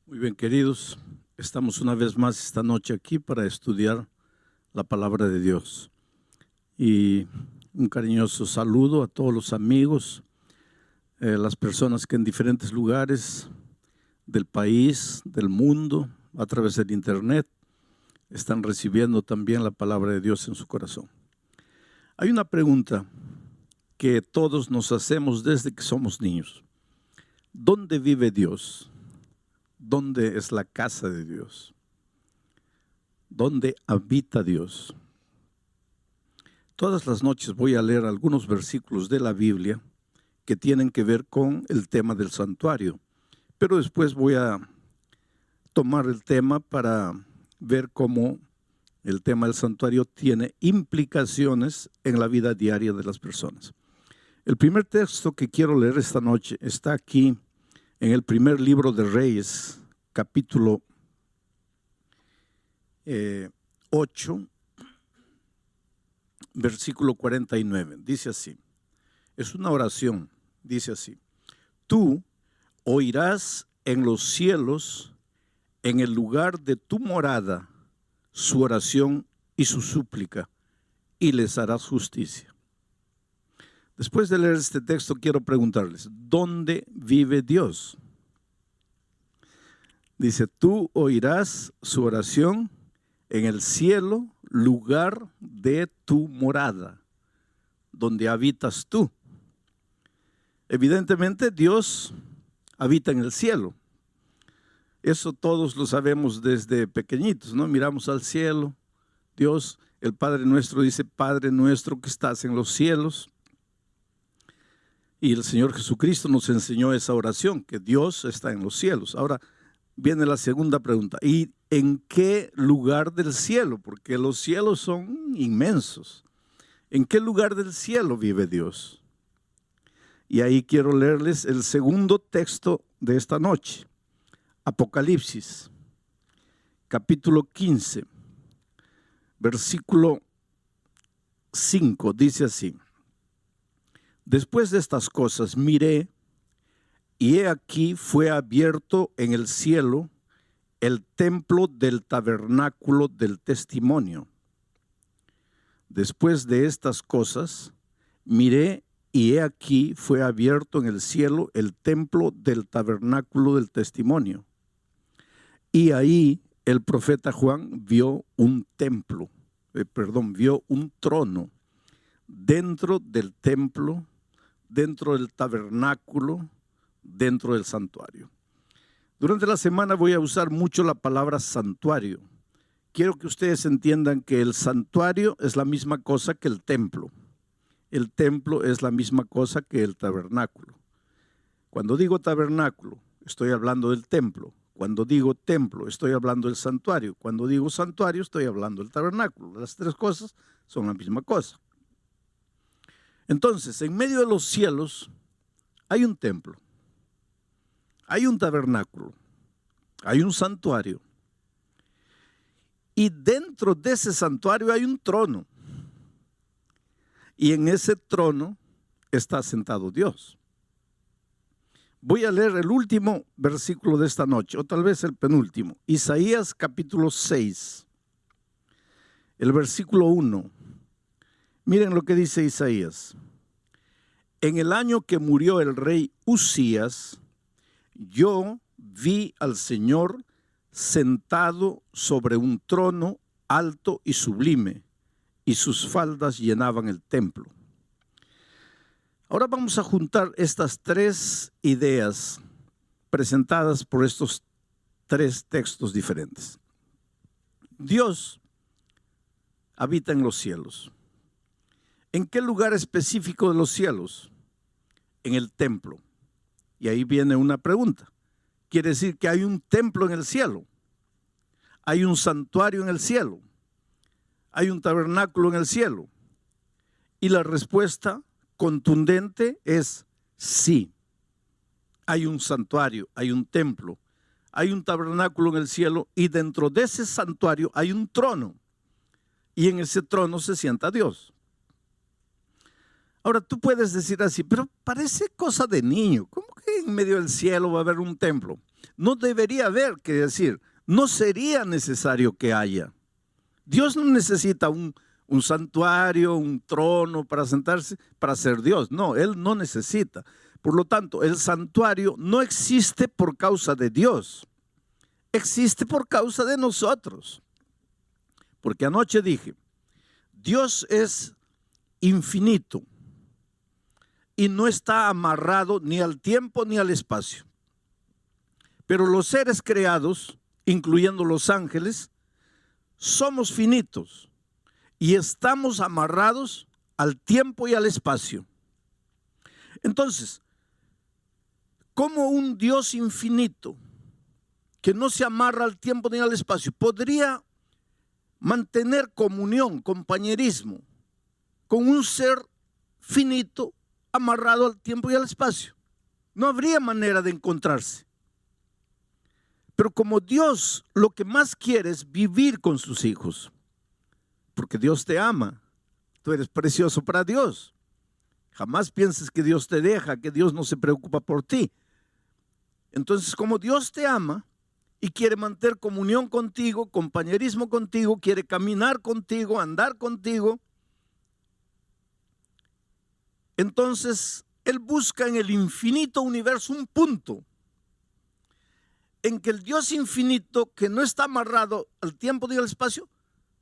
Muy bien, queridos, estamos una vez más esta noche aquí para estudiar la palabra de Dios. Y un cariñoso saludo a todos los amigos, las personas que en diferentes lugares del país, del mundo, a través del internet, están recibiendo también la palabra de Dios en su corazón. Hay una pregunta que todos nos hacemos desde que somos niños. ¿Dónde vive Dios? ¿Dónde es la casa de Dios? ¿Dónde habita Dios? Todas las noches voy a leer algunos versículos de la Biblia que tienen que ver con el tema del santuario, pero después voy a tomar el tema para ver cómo el tema del santuario tiene implicaciones en la vida diaria de las personas. El primer texto que quiero leer esta noche está aquí en el primer libro de Reyes, capítulo 8, versículo 49. Dice así, es una oración, dice así: tú oirás en los cielos, en el lugar de tu morada, su oración y su súplica, y les harás justicia. Después de leer este texto, quiero preguntarles, ¿dónde vive Dios? Dice, tú oirás su oración en el cielo, lugar de tu morada, donde habitas tú. Evidentemente, Dios habita en el cielo. Eso todos lo sabemos desde pequeñitos, ¿no? Miramos al cielo, Dios, el Padre nuestro dice, Padre nuestro que estás en los cielos. Y el Señor Jesucristo nos enseñó esa oración, que Dios está en los cielos. Ahora viene la segunda pregunta, ¿y en qué lugar del cielo? Porque los cielos son inmensos. ¿En qué lugar del cielo vive Dios? Y ahí quiero leerles el segundo texto de esta noche. Apocalipsis, capítulo 15, versículo 5, dice así. Después de estas cosas miré, y he aquí fue abierto en el cielo el templo del tabernáculo del testimonio. Después de estas cosas miré, y he aquí fue abierto en el cielo el templo del tabernáculo del testimonio. Y ahí el profeta Juan vio un trono dentro del templo, dentro del tabernáculo, dentro del santuario. Durante la semana voy a usar mucho la palabra santuario. Quiero que ustedes entiendan que el santuario es la misma cosa que el templo. El templo es la misma cosa que el tabernáculo. Cuando digo tabernáculo, estoy hablando del templo. Cuando digo templo, estoy hablando del santuario. Cuando digo santuario, estoy hablando del tabernáculo. Las tres cosas son la misma cosa. Entonces, en medio de los cielos hay un templo, hay un tabernáculo, hay un santuario. Y dentro de ese santuario hay un trono. Y en ese trono está sentado Dios. Voy a leer el último versículo de esta noche, o tal vez el penúltimo. Isaías capítulo 6, el versículo 1. Miren lo que dice Isaías. En el año que murió el rey Uzías, yo vi al Señor sentado sobre un trono alto y sublime, y sus faldas llenaban el templo. Ahora vamos a juntar estas tres ideas presentadas por estos tres textos diferentes. Dios habita en los cielos. ¿En qué lugar específico de los cielos? En el templo. Y ahí viene una pregunta. Quiere decir que hay un templo en el cielo. Hay un santuario en el cielo. Hay un tabernáculo en el cielo. Y la respuesta contundente es sí. Hay un santuario, hay un templo, hay un tabernáculo en el cielo y dentro de ese santuario hay un trono. Y en ese trono se sienta Dios. Ahora tú puedes decir así, pero parece cosa de niño. ¿Cómo que en medio del cielo va a haber un templo? no debería haber que decir, no sería necesario que haya. Dios no necesita un santuario, un trono para sentarse, para ser Dios. No, Él no necesita. Por lo tanto, el santuario no existe por causa de Dios. Existe por causa de nosotros. Porque anoche dije, Dios es infinito y no está amarrado ni al tiempo ni al espacio. Pero los seres creados, incluyendo los ángeles, somos finitos y estamos amarrados al tiempo y al espacio. Entonces, ¿cómo un Dios infinito que no se amarra al tiempo ni al espacio podría mantener comunión, compañerismo con un ser finito amarrado al tiempo y al espacio? No habría manera de encontrarse. Pero como Dios lo que más quiere es vivir con sus hijos, porque Dios te ama, tú eres precioso para Dios. Jamás pienses que Dios te deja, que Dios no se preocupa por ti. Entonces, como Dios te ama y quiere mantener comunión contigo, compañerismo contigo, quiere caminar contigo, andar contigo, entonces Él busca en el infinito universo un punto en que el Dios infinito, que no está amarrado al tiempo ni al espacio,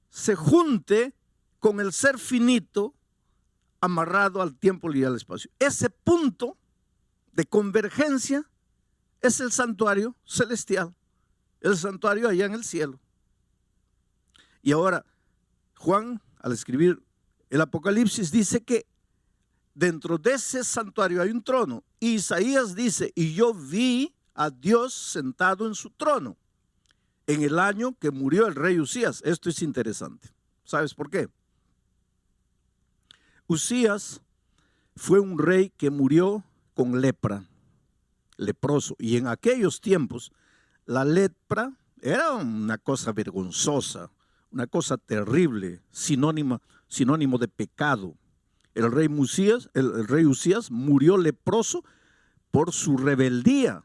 se junte con el ser finito amarrado al tiempo y al espacio. Ese punto de convergencia es el santuario celestial, el santuario allá en el cielo. Y ahora, Juan, al escribir el Apocalipsis, dice que dentro de ese santuario hay un trono. Y Isaías dice, y yo vi a Dios sentado en su trono en el año que murió el rey Usías. Esto es interesante. ¿Sabes por qué? Usías fue un rey que murió con lepra, leproso. Y en aquellos tiempos la lepra era una cosa vergonzosa, una cosa terrible, sinónimo de pecado. El rey Usías murió leproso por su rebeldía,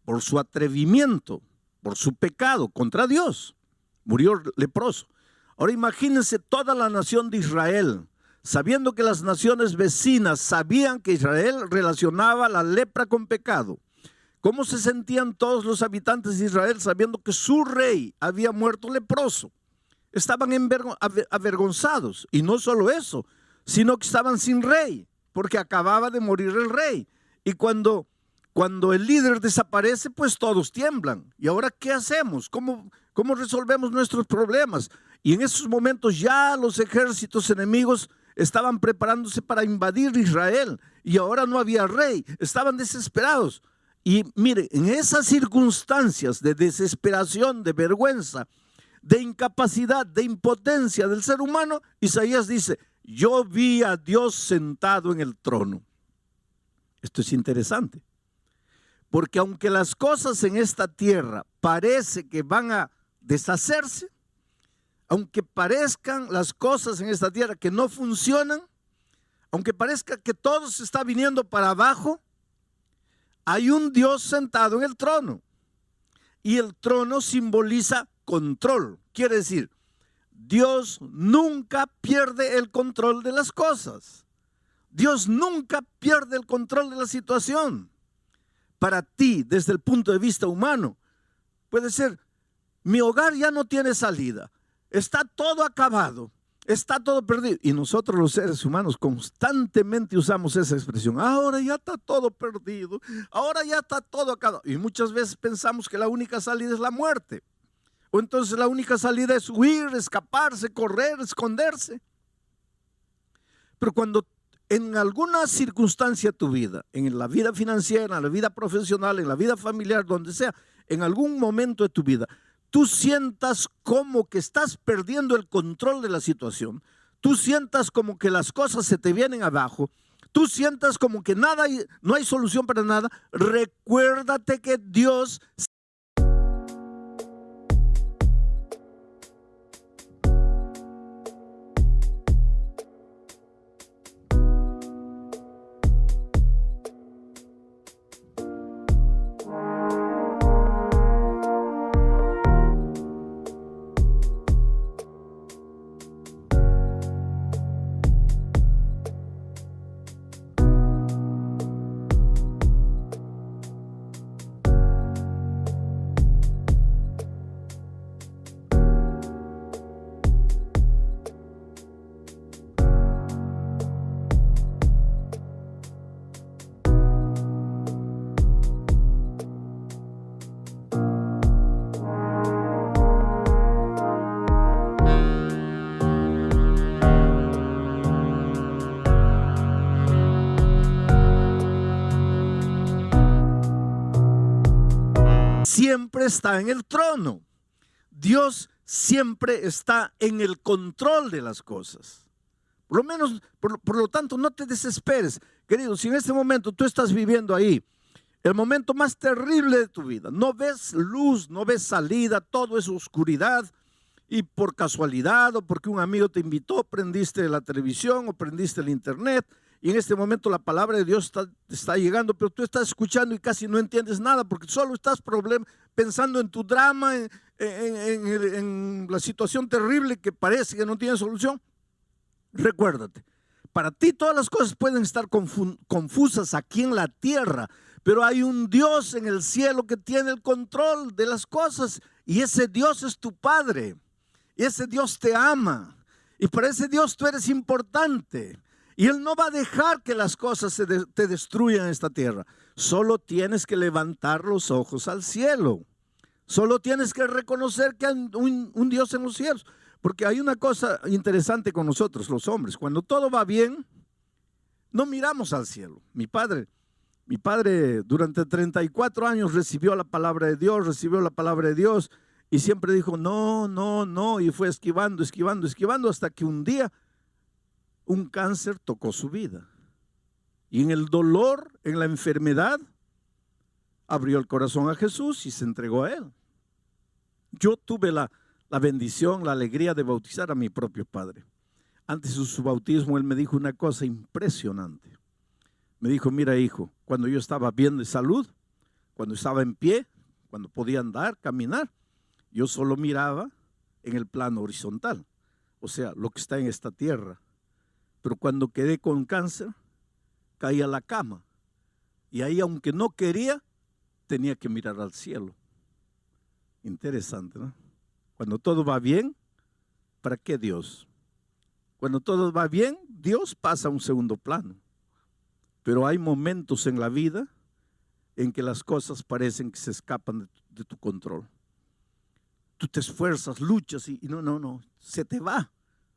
por su atrevimiento, por su pecado contra Dios. Murió leproso. Ahora imagínense toda la nación de Israel, sabiendo que las naciones vecinas sabían que Israel relacionaba la lepra con pecado. ¿Cómo se sentían todos los habitantes de Israel sabiendo que su rey había muerto leproso? Estaban avergonzados. Y no solo eso, sino que estaban sin rey, porque acababa de morir el rey. Y cuando el líder desaparece, pues todos tiemblan. ¿Y ahora qué hacemos? ¿Cómo resolvemos nuestros problemas? Y en esos momentos ya los ejércitos enemigos estaban preparándose para invadir Israel. Y ahora no había rey. Estaban desesperados. Y mire, en esas circunstancias de desesperación, de vergüenza, de incapacidad, de impotencia del ser humano, Isaías dice, yo vi a Dios sentado en el trono. Esto es interesante. Porque aunque las cosas en esta tierra parece que van a deshacerse, aunque parezcan las cosas en esta tierra que no funcionan, aunque parezca que todo se está viniendo para abajo, hay un Dios sentado en el trono. Y el trono simboliza control. Quiere decir, Dios nunca pierde el control de las cosas. Dios nunca pierde el control de la situación. Para ti, desde el punto de vista humano, puede ser, mi hogar ya no tiene salida, está todo acabado, está todo perdido. Y nosotros los seres humanos constantemente usamos esa expresión, ahora ya está todo perdido, ahora ya está todo acabado. Y muchas veces pensamos que la única salida es la muerte. O entonces la única salida es huir, escaparse, correr, esconderse. Pero cuando en alguna circunstancia de tu vida, en la vida financiera, en la vida profesional, en la vida familiar, donde sea, en algún momento de tu vida, tú sientas como que estás perdiendo el control de la situación, tú sientas como que las cosas se te vienen abajo, tú sientas como que nada, no hay solución para nada, recuérdate que Dios siempre está en el trono. Dios siempre está en el control de las cosas. Por lo menos, por lo tanto, no te desesperes. Querido, si en este momento tú estás viviendo ahí, el momento más terrible de tu vida, no ves luz, no ves salida, todo es oscuridad, y por casualidad o porque un amigo te invitó, prendiste la televisión o prendiste el internet, y en este momento la palabra de Dios está llegando, pero tú estás escuchando y casi no entiendes nada porque solo estás pensando en tu drama, en la situación terrible que parece que no tiene solución. Recuérdate, para ti todas las cosas pueden estar confusas aquí en la tierra, pero hay un Dios en el cielo que tiene el control de las cosas, y ese Dios es tu Padre, y ese Dios te ama, y para ese Dios tú eres importante. Y Él no va a dejar que las cosas te destruyan en esta tierra. Solo tienes que levantar los ojos al cielo. Solo tienes que reconocer que hay un Dios en los cielos. Porque hay una cosa interesante con nosotros, los hombres. Cuando todo va bien, no miramos al cielo. Mi padre durante 34 años recibió la palabra de Dios, y siempre dijo no, no, no, y fue esquivando hasta que un día un cáncer tocó su vida, y en el dolor, en la enfermedad, abrió el corazón a Jesús y se entregó a Él. Yo tuve la bendición, la alegría de bautizar a mi propio padre. Antes de su bautismo, él me dijo una cosa impresionante. Me dijo: mira, hijo, cuando yo estaba bien de salud, cuando estaba en pie, cuando podía andar, caminar, yo solo miraba en el plano horizontal, o sea, lo que está en esta tierra. Pero cuando quedé con cáncer, caí a la cama, y ahí, aunque no quería, tenía que mirar al cielo. Interesante, ¿no? Cuando todo va bien, ¿para qué Dios? Cuando todo va bien, Dios pasa a un segundo plano. Pero hay momentos en la vida en que las cosas parecen que se escapan de tu control. Tú te esfuerzas, luchas y no, se te va.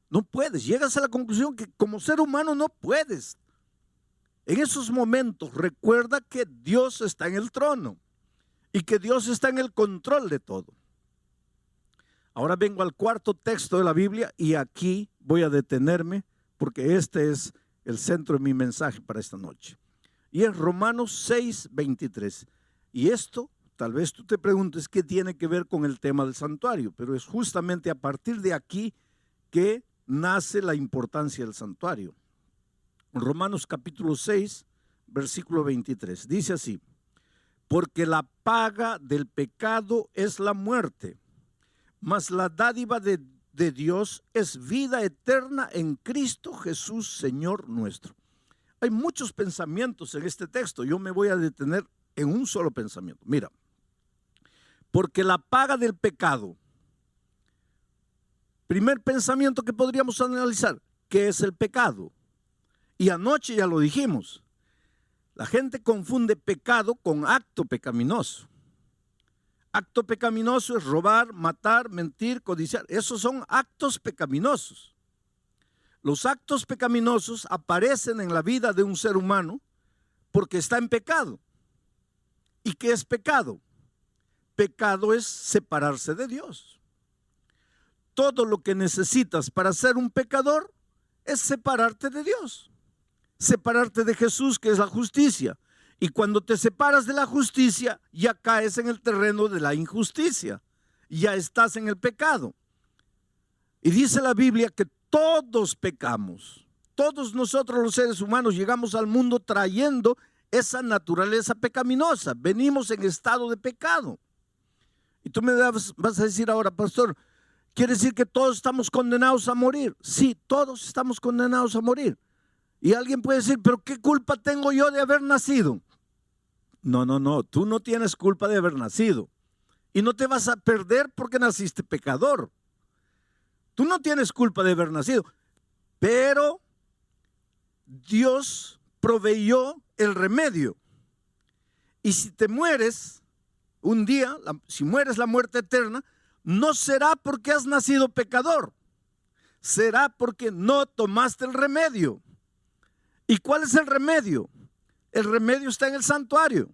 No puedes, llegas a la conclusión que como ser humano no puedes. En esos momentos recuerda que Dios está en el trono y que Dios está en el control de todo. Ahora vengo al cuarto texto de la Biblia y aquí voy a detenerme porque este es el centro de mi mensaje para esta noche. Y es Romanos 6:23. Y esto, tal vez tú te preguntes qué tiene que ver con el tema del santuario, pero es justamente a partir de aquí que nace la importancia del santuario. Romanos capítulo 6, versículo 23. Dice así: porque la paga del pecado es la muerte, mas la dádiva de Dios es vida eterna en Cristo Jesús, Señor nuestro. Hay muchos pensamientos en este texto. Yo me voy a detener en un solo pensamiento. Mira, porque la paga del pecado. Primer pensamiento que podríamos analizar: ¿qué es el pecado? Y anoche ya lo dijimos. La gente confunde pecado con acto pecaminoso. Acto pecaminoso es robar, matar, mentir, codiciar. Esos son actos pecaminosos. Los actos pecaminosos aparecen en la vida de un ser humano porque está en pecado. ¿Y qué es pecado? Pecado es separarse de Dios. Todo lo que necesitas para ser un pecador es separarte de Dios, separarte de Jesús, que es la justicia. Y cuando te separas de la justicia, ya caes en el terreno de la injusticia, ya estás en el pecado. Y dice la Biblia que todos pecamos, todos nosotros los seres humanos llegamos al mundo trayendo esa naturaleza pecaminosa, venimos en estado de pecado. Y tú me vas a decir ahora: pastor, ¿quiere decir que todos estamos condenados a morir? Sí, todos estamos condenados a morir. Y alguien puede decir: ¿pero qué culpa tengo yo de haber nacido? No, tú no tienes culpa de haber nacido. Y no te vas a perder porque naciste pecador. Tú no tienes culpa de haber nacido. Pero Dios proveyó el remedio. Y si te mueres un día, si mueres la muerte eterna, no será porque has nacido pecador, será porque no tomaste el remedio. ¿Y cuál es el remedio? El remedio está en el santuario.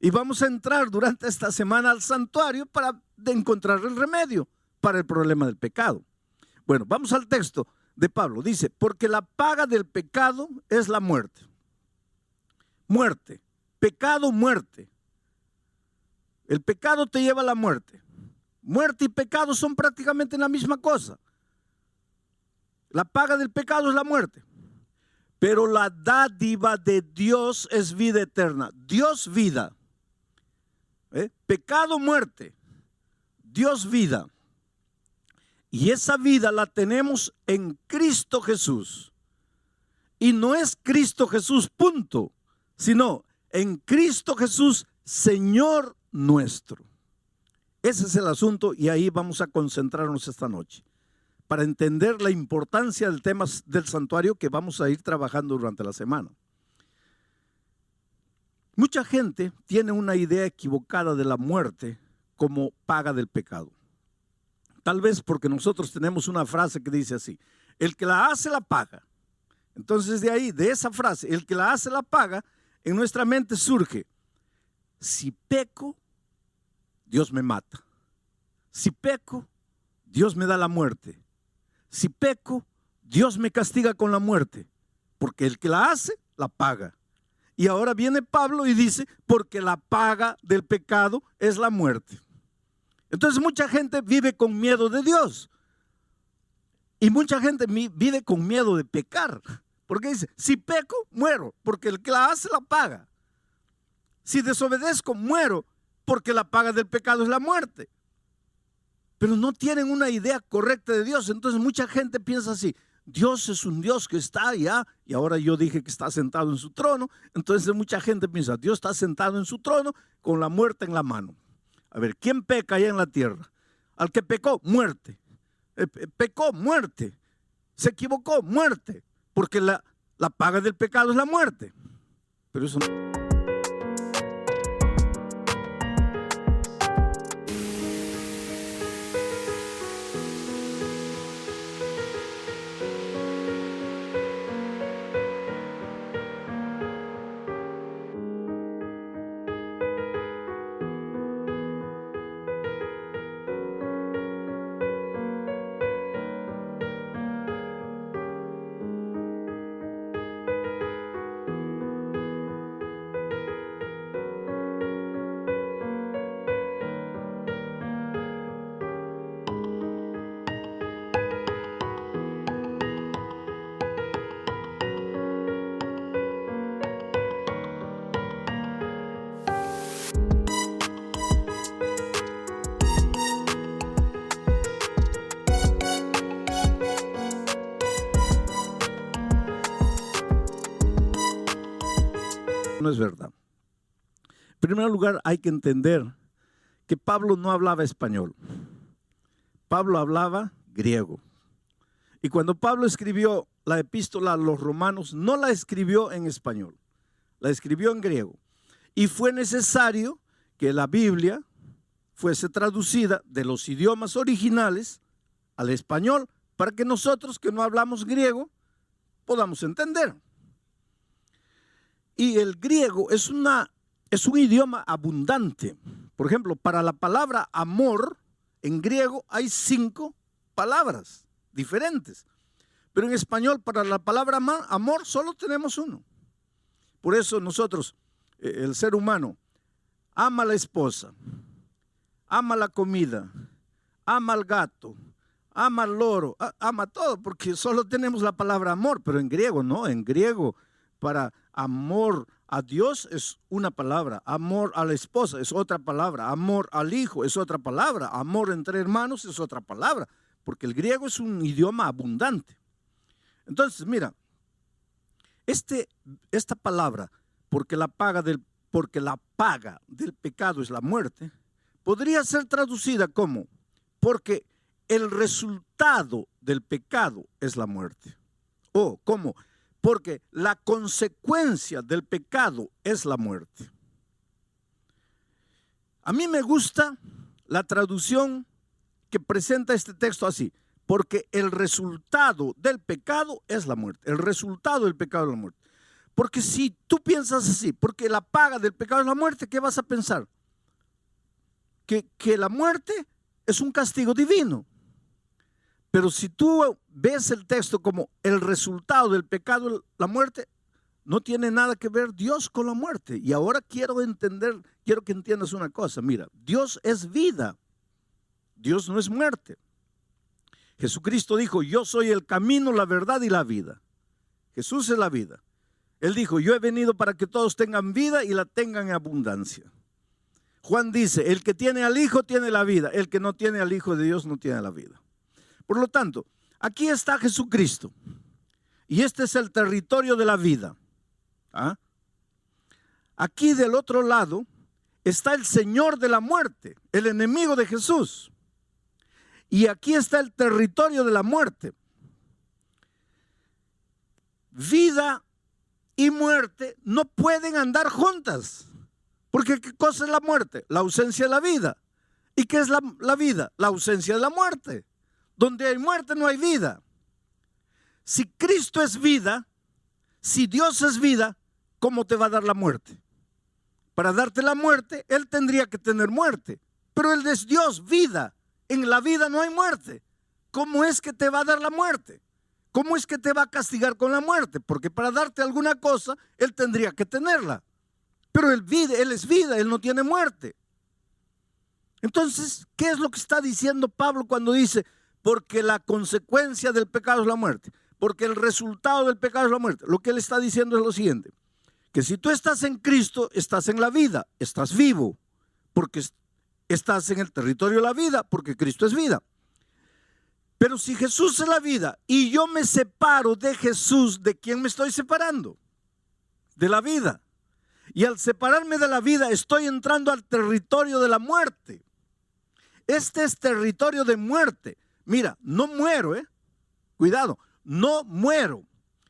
Y vamos a entrar durante esta semana al santuario para encontrar el remedio para el problema del pecado. Bueno, vamos al texto de Pablo. Dice, porque la paga del pecado es la muerte. Muerte, pecado, muerte. El pecado te lleva a la muerte. Muerte y pecado son prácticamente la misma cosa. La paga del pecado es la muerte. Pero la dádiva de Dios es vida eterna. Dios, vida. Pecado, muerte. Dios, vida. Y esa vida la tenemos en Cristo Jesús. Y no es Cristo Jesús, punto, sino en Cristo Jesús, Señor nuestro. Ese es el asunto y ahí vamos a concentrarnos esta noche para entender la importancia del tema del santuario que vamos a ir trabajando durante la semana. Mucha gente tiene una idea equivocada de la muerte como paga del pecado. Tal vez porque nosotros tenemos una frase que dice así, el que la hace la paga. Entonces de ahí, de esa frase, el que la hace la paga, en nuestra mente surge, si peco, Dios me mata. Si peco, Dios me da la muerte. Si peco, Dios me castiga con la muerte, porque el que la hace, la paga. Y ahora viene Pablo y dice, porque la paga del pecado es la muerte. Entonces mucha gente vive con miedo de Dios. Y mucha gente vive con miedo de pecar. Porque dice, si peco, muero, porque el que la hace, la paga. Si desobedezco, muero, porque la paga del pecado es la muerte. Pero no tienen una idea correcta de Dios. Entonces mucha gente piensa así, Dios es un Dios que está allá, y ahora yo dije que está sentado en su trono. Entonces mucha gente piensa, Dios está sentado en su trono con la muerte en la mano. A ver, ¿quién peca allá en la tierra? Al que pecó, muerte. Pecó, muerte. Se equivocó, muerte. Porque la paga del pecado es la muerte. Pero eso no. No es verdad. En primer lugar, hay que entender que Pablo no hablaba español. Pablo hablaba griego. Y cuando Pablo escribió la epístola a los romanos, no la escribió en español, la escribió en griego. Y fue necesario que la Biblia fuese traducida de los idiomas originales al español para que nosotros que no hablamos griego podamos entender. Y el griego es un idioma abundante. Por ejemplo, para la palabra amor, en griego hay 5 palabras diferentes. Pero en español, para la palabra amor, solo tenemos 1. Por eso nosotros, el ser humano, ama a la esposa, ama la comida, ama al gato, ama al loro, ama todo, porque solo tenemos la palabra amor. Pero en griego, no, en griego, para amor a Dios es una palabra, amor a la esposa es otra palabra, amor al hijo es otra palabra, amor entre hermanos es otra palabra, porque el griego es un idioma abundante. Entonces, mira, esta palabra, porque la paga del pecado es la muerte, podría ser traducida como, porque el resultado del pecado es la muerte, o como, porque la consecuencia del pecado es la muerte. A mí me gusta la traducción que presenta este texto así, porque el resultado del pecado es la muerte. El resultado del pecado es la muerte. Porque si tú piensas así, porque la paga del pecado es la muerte, ¿qué vas a pensar? Que la muerte es un castigo divino. Pero si tú ves el texto como el resultado del pecado, la muerte, no tiene nada que ver Dios con la muerte. Y ahora quiero que entiendas una cosa. Mira, Dios es vida. Dios no es muerte. Jesucristo dijo, yo soy el camino, la verdad y la vida. Jesús es la vida. Él dijo, yo he venido para que todos tengan vida y la tengan en abundancia. Juan dice, el que tiene al Hijo tiene la vida. El que no tiene al Hijo de Dios no tiene la vida. Por lo tanto, aquí está Jesucristo. Y este es el territorio de la vida. ¿Ah? Aquí del otro lado está el Señor de la muerte, el enemigo de Jesús. Y aquí está el territorio de la muerte. Vida y muerte no pueden andar juntas. Porque ¿qué cosa es la muerte? La ausencia de la vida. ¿Y qué es la vida? La ausencia de la muerte. Donde hay muerte no hay vida. Si Cristo es vida, si Dios es vida, ¿cómo te va a dar la muerte? Para darte la muerte, Él tendría que tener muerte. Pero Él es Dios, vida. En la vida no hay muerte. ¿Cómo es que te va a dar la muerte? ¿Cómo es que te va a castigar con la muerte? Porque para darte alguna cosa, Él tendría que tenerla. Pero Él es vida, Él no tiene muerte. Entonces, ¿qué es lo que está diciendo Pablo cuando dice, porque la consecuencia del pecado es la muerte? Porque el resultado del pecado es la muerte. Lo que Él está diciendo es lo siguiente, que si tú estás en Cristo, estás en la vida, estás vivo, porque estás en el territorio de la vida, porque Cristo es vida. Pero si Jesús es la vida y yo me separo de Jesús, ¿de quién me estoy separando? De la vida. Y al separarme de la vida estoy entrando al territorio de la muerte. Este es territorio de muerte. Mira, no muero, cuidado, no muero.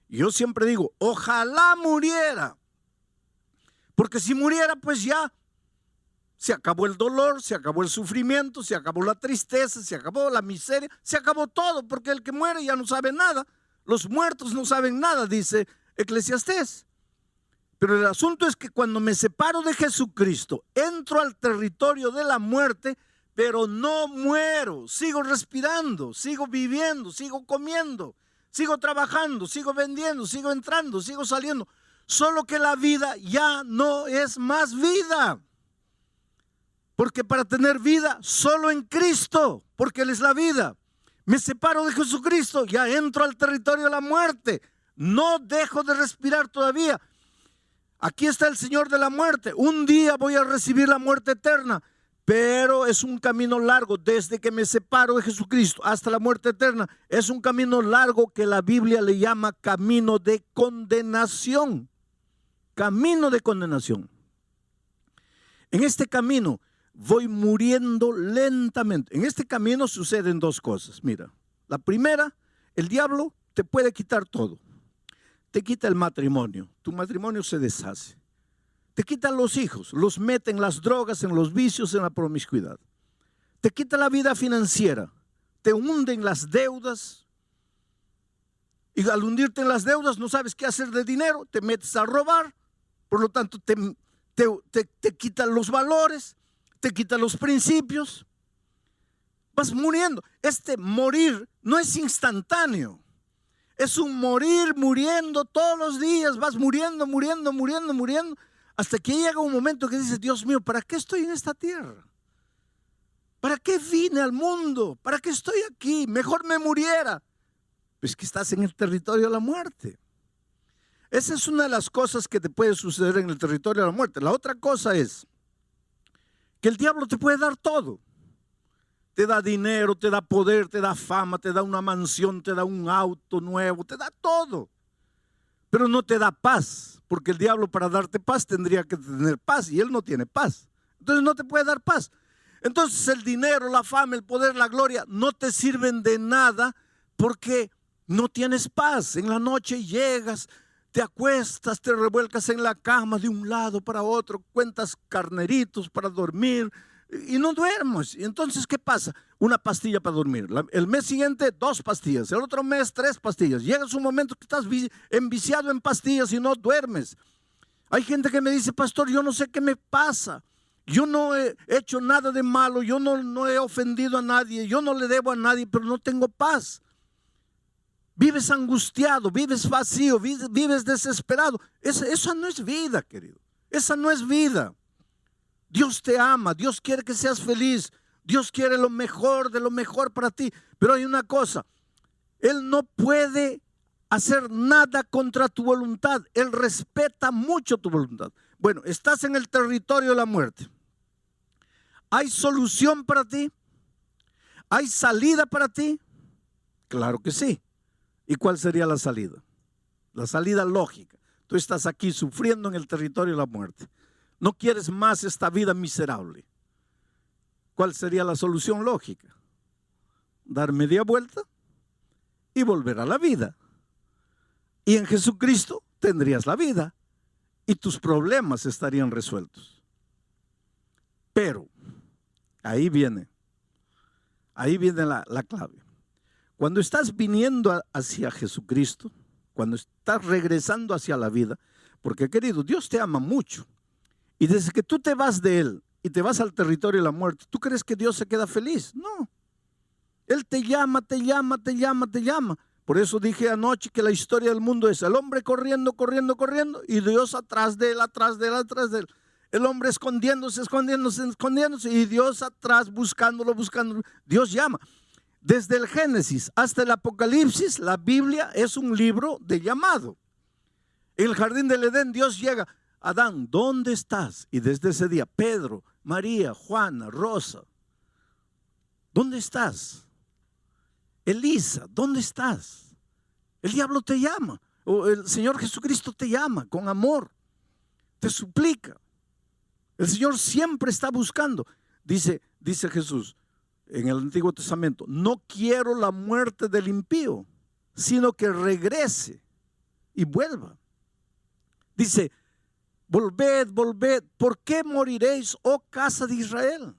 Yo siempre digo, ojalá muriera. Porque si muriera, pues ya se acabó el dolor, se acabó el sufrimiento, se acabó la tristeza, se acabó la miseria, se acabó todo, porque el que muere ya no sabe nada. Los muertos no saben nada, dice Eclesiastés. Pero el asunto es que cuando me separo de Jesucristo, entro al territorio de la muerte, pero no muero, sigo respirando, sigo viviendo, sigo comiendo, sigo trabajando, sigo vendiendo, sigo entrando, sigo saliendo. Solo que la vida ya no es más vida. Porque para tener vida, solo en Cristo, porque Él es la vida. Me separo de Jesucristo, ya entro al territorio de la muerte. No dejo de respirar todavía. Aquí está el Señor de la muerte. Un día voy a recibir la muerte eterna, pero es un camino largo. Desde que me separo de Jesucristo hasta la muerte eterna, es un camino largo que la Biblia le llama camino de condenación. Camino de condenación. En este camino voy muriendo lentamente. En este camino suceden dos cosas. Mira, la primera, el diablo te puede quitar todo. Te quita el matrimonio, tu matrimonio se deshace. Te quita los hijos, los mete en las drogas, en los vicios, en la promiscuidad. Te quita la vida financiera, te hunde en las deudas. Y al hundirte en las deudas no sabes qué hacer de dinero, te metes a robar. Por lo tanto te quitan los valores, te quitan los principios. Vas muriendo. Este morir no es instantáneo. Es un morir, muriendo todos los días. Vas muriendo, muriendo, muriendo, muriendo. Hasta que llega un momento que dices, Dios mío, ¿para qué estoy en esta tierra? ¿Para qué vine al mundo? ¿Para qué estoy aquí? Mejor me muriera. Pues que estás en el territorio de la muerte. Esa es una de las cosas que te puede suceder en el territorio de la muerte. La otra cosa es que el diablo te puede dar todo. Te da dinero, te da poder, te da fama, te da una mansión, te da un auto nuevo, te da todo. Pero no te da paz, porque el diablo para darte paz tendría que tener paz y él no tiene paz. Entonces no te puede dar paz. Entonces el dinero, la fama, el poder, la gloria no te sirven de nada porque no tienes paz. En la noche llegas, te acuestas, te revuelcas en la cama de un lado para otro, cuentas carneritos para dormir, y no duermes. Entonces, ¿qué pasa? Una pastilla para dormir. El mes siguiente, 2 pastillas. El otro mes, 3 pastillas. Llega un momento que estás enviciado en pastillas y no duermes. Hay gente que me dice, pastor, yo no sé qué me pasa. Yo no he hecho nada de malo. Yo no he ofendido a nadie. Yo no le debo a nadie, pero no tengo paz. Vives angustiado, vives vacío, vives desesperado. Esa no es vida, querido. Esa no es vida. Dios te ama, Dios quiere que seas feliz, Dios quiere lo mejor de lo mejor para ti. Pero hay una cosa, Él no puede hacer nada contra tu voluntad. Él respeta mucho tu voluntad. Bueno, estás en el territorio de la muerte. ¿Hay solución para ti? ¿Hay salida para ti? Claro que sí. ¿Y cuál sería la salida? La salida lógica. Tú estás aquí sufriendo en el territorio de la muerte. No quieres más esta vida miserable. ¿Cuál sería la solución lógica? Dar media vuelta y volver a la vida. Y en Jesucristo tendrías la vida y tus problemas estarían resueltos. Pero ahí viene la clave. Cuando estás viniendo hacia Jesucristo, cuando estás regresando hacia la vida, porque querido, Dios te ama mucho. Y desde que tú te vas de Él y te vas al territorio de la muerte, ¿tú crees que Dios se queda feliz? No. Él te llama, te llama, te llama, te llama. Por eso dije anoche que la historia del mundo es el hombre corriendo, corriendo, corriendo y Dios atrás de él, atrás de él, atrás de él. El hombre escondiéndose, escondiéndose, escondiéndose y Dios atrás buscándolo, buscándolo. Dios llama. Desde el Génesis hasta el Apocalipsis, la Biblia es un libro de llamado. En el jardín del Edén Dios llega. Adán, ¿dónde estás? Y desde ese día, Pedro, María, Juana, Rosa, ¿dónde estás? Elisa, ¿dónde estás? El diablo te llama, o el Señor Jesucristo te llama con amor, te suplica. El Señor siempre está buscando. Dice Jesús en el Antiguo Testamento, no quiero la muerte del impío, sino que regrese y vuelva. Dice, volved, volved, ¿por qué moriréis, oh casa de Israel?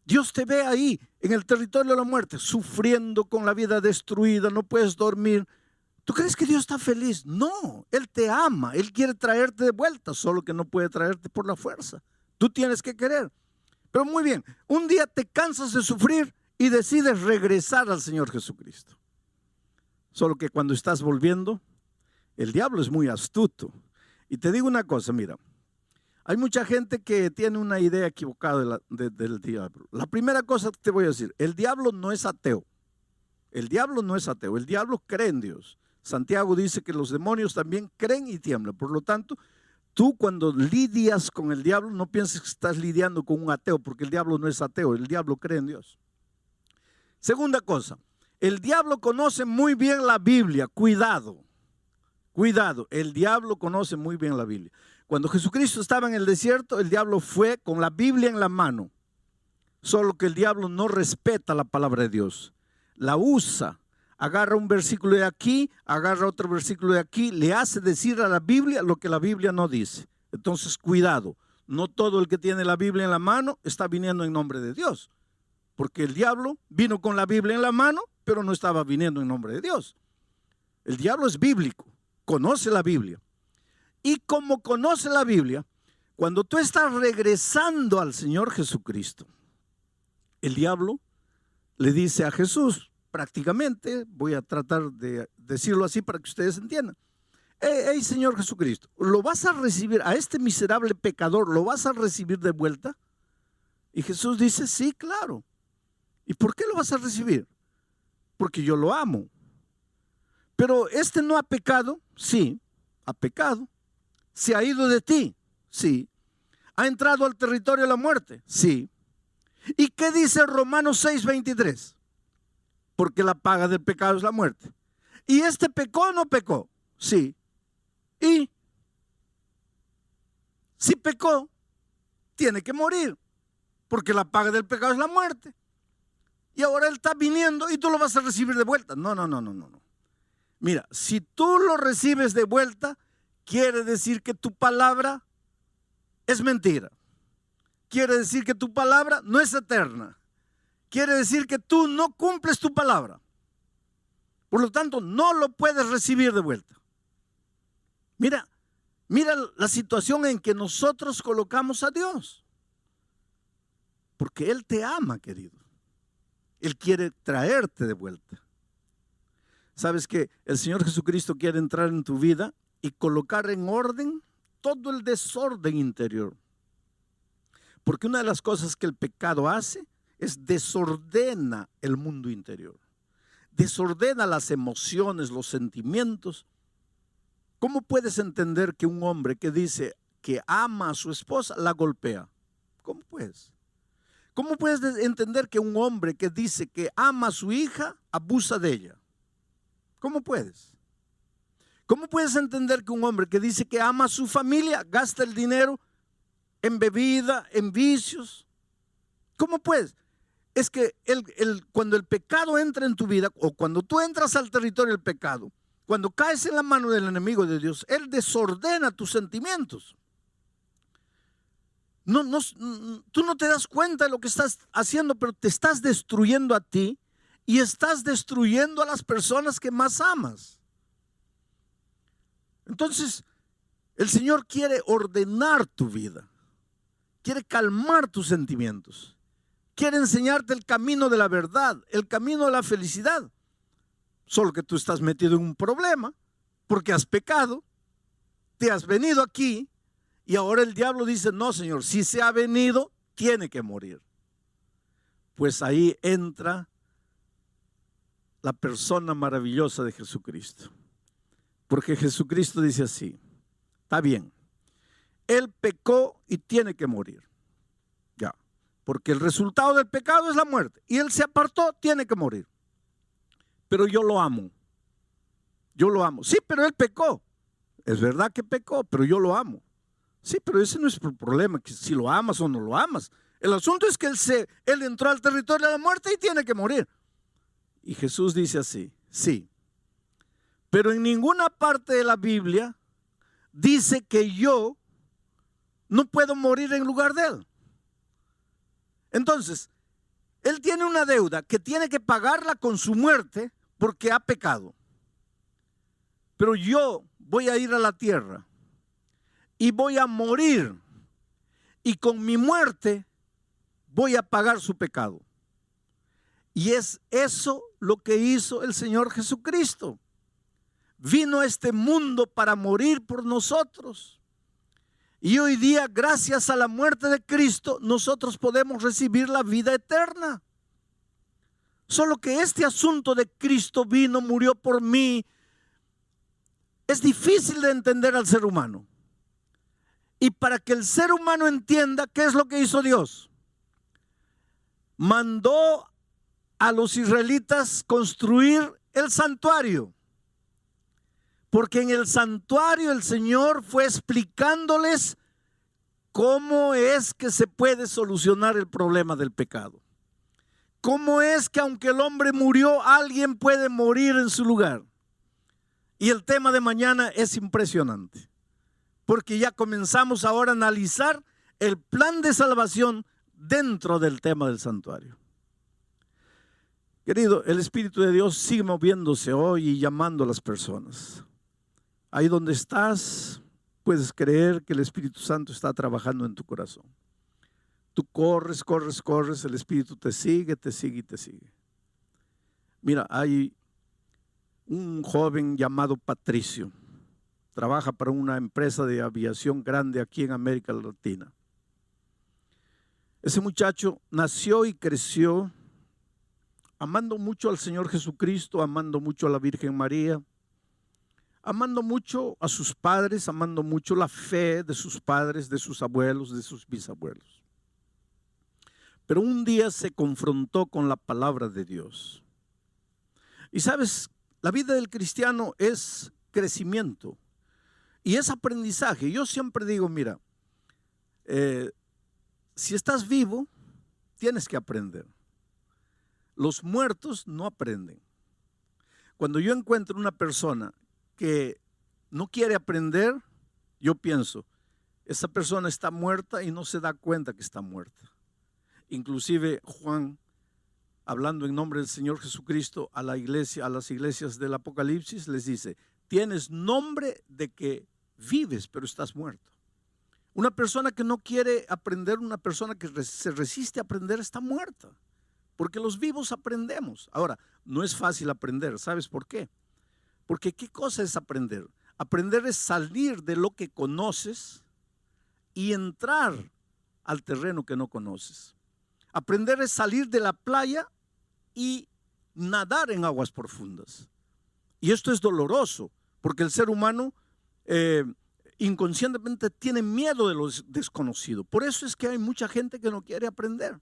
Dios te ve ahí en el territorio de la muerte, sufriendo con la vida destruida, no puedes dormir. ¿Tú crees que Dios está feliz? No, Él te ama, Él quiere traerte de vuelta, solo que no puede traerte por la fuerza. Tú tienes que querer. Pero muy bien, un día te cansas de sufrir y decides regresar al Señor Jesucristo. Solo que cuando estás volviendo, el diablo es muy astuto. Y te digo una cosa, mira, hay mucha gente que tiene una idea equivocada del diablo. La primera cosa que te voy a decir, el diablo no es ateo. El diablo no es ateo, el diablo cree en Dios. Santiago dice que los demonios también creen y tiemblan. Por lo tanto, tú cuando lidias con el diablo, no pienses que estás lidiando con un ateo, porque el diablo no es ateo, el diablo cree en Dios. Segunda cosa, el diablo conoce muy bien la Biblia, cuidado. Cuidado, el diablo conoce muy bien la Biblia. Cuando Jesucristo estaba en el desierto, el diablo fue con la Biblia en la mano. Solo que el diablo no respeta la palabra de Dios. La usa, agarra un versículo de aquí, agarra otro versículo de aquí, le hace decir a la Biblia lo que la Biblia no dice. Entonces, cuidado, no todo el que tiene la Biblia en la mano está viniendo en nombre de Dios. Porque el diablo vino con la Biblia en la mano, pero no estaba viniendo en nombre de Dios. El diablo es bíblico. Conoce la Biblia. Y como conoce la Biblia, cuando tú estás regresando al Señor Jesucristo, el diablo le dice a Jesús, prácticamente, voy a tratar de decirlo así para que ustedes entiendan. Hey, Señor Jesucristo, ¿lo vas a recibir a este miserable pecador? ¿Lo vas a recibir de vuelta? Y Jesús dice, sí, claro. ¿Y por qué lo vas a recibir? Porque yo lo amo. Pero este no ha pecado, sí, ha pecado. Se ha ido de ti, sí. Ha entrado al territorio de la muerte, sí. ¿Y qué dice Romanos 6:23? Porque la paga del pecado es la muerte. ¿Y este pecó o no pecó? Sí. ¿Y? Si pecó, tiene que morir, porque la paga del pecado es la muerte. Y ahora él está viniendo y tú lo vas a recibir de vuelta. No. Mira, si tú lo recibes de vuelta, quiere decir que tu palabra es mentira. quiere decir que tu palabra no es eterna. Quiere decir que tú no cumples tu palabra. Por lo tanto, no lo puedes recibir de vuelta. Mira la situación en que nosotros colocamos a Dios. Porque Él te ama, querido. Él quiere traerte de vuelta. ¿Sabes que el Señor Jesucristo quiere entrar en tu vida y colocar en orden todo el desorden interior? Porque una de las cosas que el pecado hace es desordena el mundo interior. Desordena las emociones, los sentimientos. ¿Cómo puedes entender que un hombre que dice que ama a su esposa la golpea? ¿Cómo puedes? ¿Cómo puedes entender que un hombre que dice que ama a su hija abusa de ella? ¿Cómo puedes? ¿Cómo puedes entender que un hombre que dice que ama a su familia gasta el dinero en bebida, en vicios? ¿Cómo puedes? Es que cuando el pecado entra en tu vida, o cuando tú entras al territorio del pecado, cuando caes en la mano del enemigo de Dios, Él desordena tus sentimientos. Tú no te das cuenta de lo que estás haciendo, pero te estás destruyendo a ti y estás destruyendo a las personas que más amas. Entonces, el Señor quiere ordenar tu vida, quiere calmar tus sentimientos, quiere enseñarte el camino de la verdad, el camino de la felicidad. Solo que tú estás metido en un problema porque has pecado, te has venido aquí y ahora el diablo dice: no, Señor, si se ha venido, tiene que morir. Pues ahí entra la persona maravillosa de Jesucristo. Porque Jesucristo dice así: está bien, Él pecó y tiene que morir. Ya, porque el resultado del pecado es la muerte. Y Él se apartó, tiene que morir. Pero yo lo amo. Yo lo amo. Sí, pero Él pecó. Es verdad que pecó, pero yo lo amo. Sí, pero ese no es el problema, que si lo amas o no lo amas. El asunto es que Él entró al territorio de la muerte y tiene que morir. Y Jesús dice así: sí, pero en ninguna parte de la Biblia dice que yo no puedo morir en lugar de Él. Entonces, Él tiene una deuda que tiene que pagarla con su muerte porque ha pecado. Pero yo voy a ir a la tierra y voy a morir, y con mi muerte voy a pagar su pecado. Y es eso lo que hizo el Señor Jesucristo. Vino a este mundo para morir por nosotros. Y hoy día, gracias a la muerte de Cristo, nosotros podemos recibir la vida eterna. Solo que este asunto de Cristo vino, murió por mí, es difícil de entender al ser humano. Y para que el ser humano entienda, ¿qué es lo que hizo Dios? Mandó a los israelitas construir el santuario. Porque en el santuario el Señor fue explicándoles cómo es que se puede solucionar el problema del pecado. Cómo es que aunque el hombre murió, alguien puede morir en su lugar. Y el tema de mañana es impresionante, porque ya comenzamos ahora a analizar el plan de salvación dentro del tema del santuario. Querido, el Espíritu de Dios sigue moviéndose hoy y llamando a las personas. Ahí donde estás, puedes creer que el Espíritu Santo está trabajando en tu corazón. Tú corres, el Espíritu te sigue y te sigue. Mira, hay un joven llamado Patricio. Trabaja para una empresa de aviación grande aquí en América Latina. Ese muchacho nació y creció amando mucho al Señor Jesucristo, amando mucho a la Virgen María, amando mucho a sus padres, amando mucho la fe de sus padres, de sus abuelos, de sus bisabuelos. Pero un día se confrontó con la palabra de Dios. Y sabes, la vida del cristiano es crecimiento y es aprendizaje. Yo siempre digo, mira, si estás vivo, tienes que aprender. Los muertos no aprenden. Cuando yo encuentro una persona que no quiere aprender, yo pienso, esa persona está muerta y no se da cuenta que está muerta. Inclusive Juan, hablando en nombre del Señor Jesucristo a la iglesia, a las iglesias del Apocalipsis, les dice: tienes nombre de que vives, pero estás muerto. Una persona que no quiere aprender, una persona que se resiste a aprender, está muerta. Porque los vivos aprendemos. Ahora, no es fácil aprender. ¿Sabes por qué? Porque ¿qué cosa es aprender? Aprender es salir de lo que conoces y entrar al terreno que no conoces. Aprender es salir de la playa y nadar en aguas profundas. Y esto es doloroso, porque el ser humano inconscientemente tiene miedo de lo desconocido. Por eso es que hay mucha gente que no quiere aprender.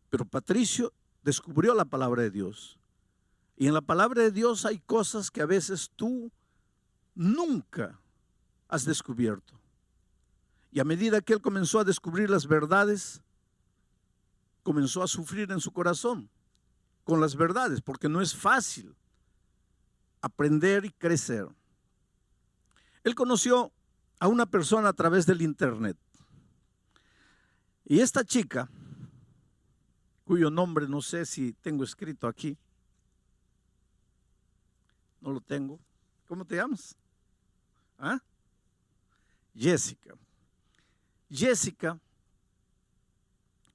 Pero Patricio descubrió la palabra de Dios. Y en la palabra de Dios hay cosas que a veces tú nunca has descubierto. Y a medida que él comenzó a descubrir las verdades, comenzó a sufrir en su corazón con las verdades, porque no es fácil aprender y crecer. Él conoció a una persona a través del internet. Y esta chica, cuyo nombre no sé si tengo escrito aquí, no lo tengo. ¿Cómo te llamas? ¿Ah? Jessica. Jessica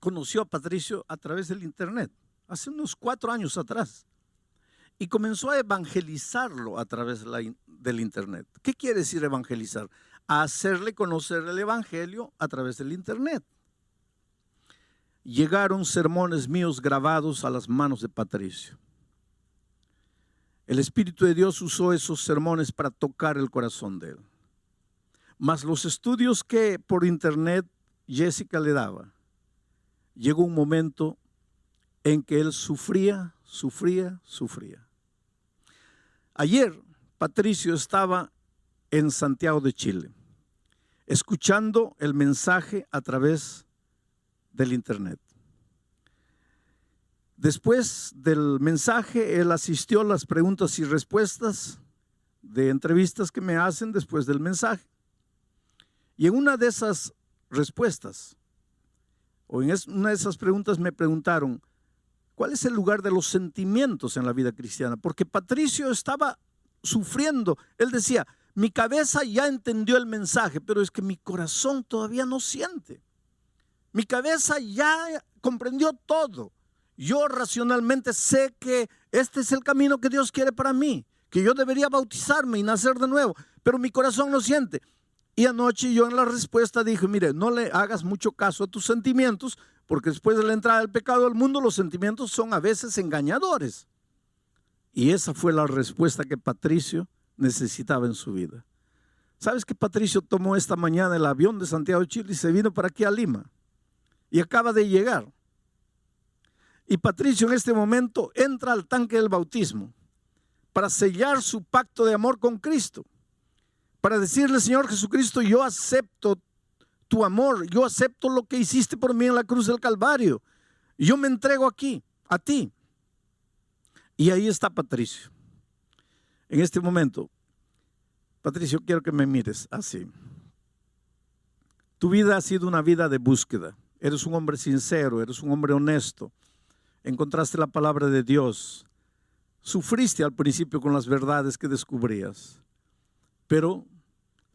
conoció a Patricio a través del internet, hace unos 4 años atrás, y comenzó a evangelizarlo a través del internet. ¿Qué quiere decir evangelizar? A hacerle conocer el evangelio a través del internet. Llegaron sermones míos grabados a las manos de Patricio. El Espíritu de Dios usó esos sermones para tocar el corazón de él. Mas los estudios que por internet Jessica le daba, llegó un momento en que él sufría. Ayer Patricio estaba en Santiago de Chile, escuchando el mensaje a través del internet. Después del mensaje, él asistió a las preguntas y respuestas de entrevistas que me hacen después del mensaje. Y en una de esas respuestas, o en una de esas preguntas, me preguntaron: ¿cuál es el lugar de los sentimientos en la vida cristiana? Porque Patricio estaba sufriendo. Él decía: mi cabeza ya entendió el mensaje, pero es que mi corazón todavía no siente. Mi cabeza ya comprendió todo. Yo racionalmente sé que este es el camino que Dios quiere para mí, que yo debería bautizarme y nacer de nuevo, pero mi corazón no siente. Y anoche yo en la respuesta dije: mire, no le hagas mucho caso a tus sentimientos, porque después de la entrada del pecado al mundo, los sentimientos son a veces engañadores. Y esa fue la respuesta que Patricio necesitaba en su vida. ¿Sabes que Patricio tomó esta mañana el avión de Santiago de Chile y se vino para aquí a Lima? Y acaba de llegar. Y Patricio en este momento entra al tanque del bautismo para sellar su pacto de amor con Cristo. Para decirle: Señor Jesucristo, yo acepto tu amor, yo acepto lo que hiciste por mí en la cruz del Calvario. Yo me entrego aquí, a ti. Y ahí está Patricio. En este momento, Patricio, quiero que me mires así. Tu vida ha sido una vida de búsqueda. Eres un hombre sincero, eres un hombre honesto. Encontraste la palabra de Dios. Sufriste al principio con las verdades que descubrías, pero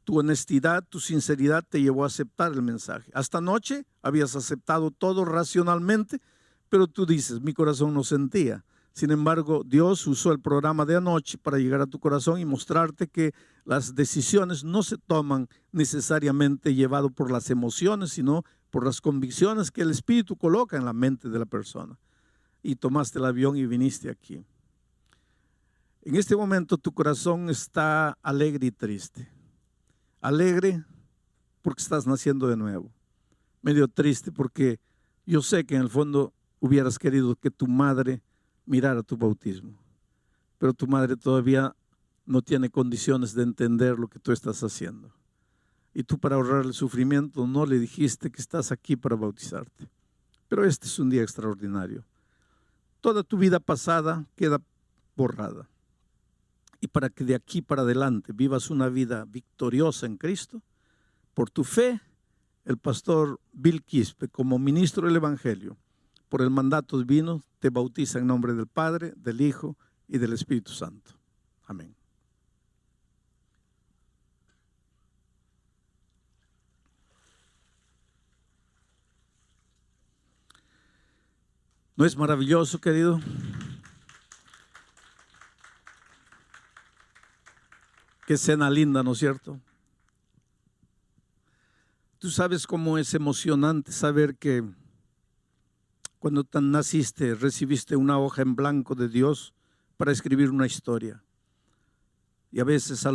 tu honestidad, tu sinceridad te llevó a aceptar el mensaje. Hasta anoche habías aceptado todo racionalmente, pero tú dices: mi corazón no sentía. Sin embargo, Dios usó el programa de anoche para llegar a tu corazón y mostrarte que las decisiones no se toman necesariamente llevado por las emociones, sino por las convicciones que el Espíritu coloca en la mente de la persona. Y tomaste el avión y viniste aquí. En este momento tu corazón está alegre y triste. Alegre porque estás naciendo de nuevo. Medio triste porque yo sé que en el fondo hubieras querido que tu madre mirara tu bautismo. Pero tu madre todavía no tiene condiciones de entender lo que tú estás haciendo. Y tú, para ahorrar el sufrimiento, no le dijiste que estás aquí para bautizarte. Pero este es un día extraordinario. Toda tu vida pasada queda borrada. Y para que de aquí para adelante vivas una vida victoriosa en Cristo, Por tu fe, el pastor Bill Quispe, como ministro del Evangelio, por el mandato divino, te bautiza en nombre del Padre, del Hijo y del Espíritu Santo. Amén. ¿No es maravilloso, querido? Qué escena linda, ¿no es cierto? Tú sabes cómo es emocionante saber que cuando naciste recibiste una hoja en blanco de Dios para escribir una historia. Y a veces a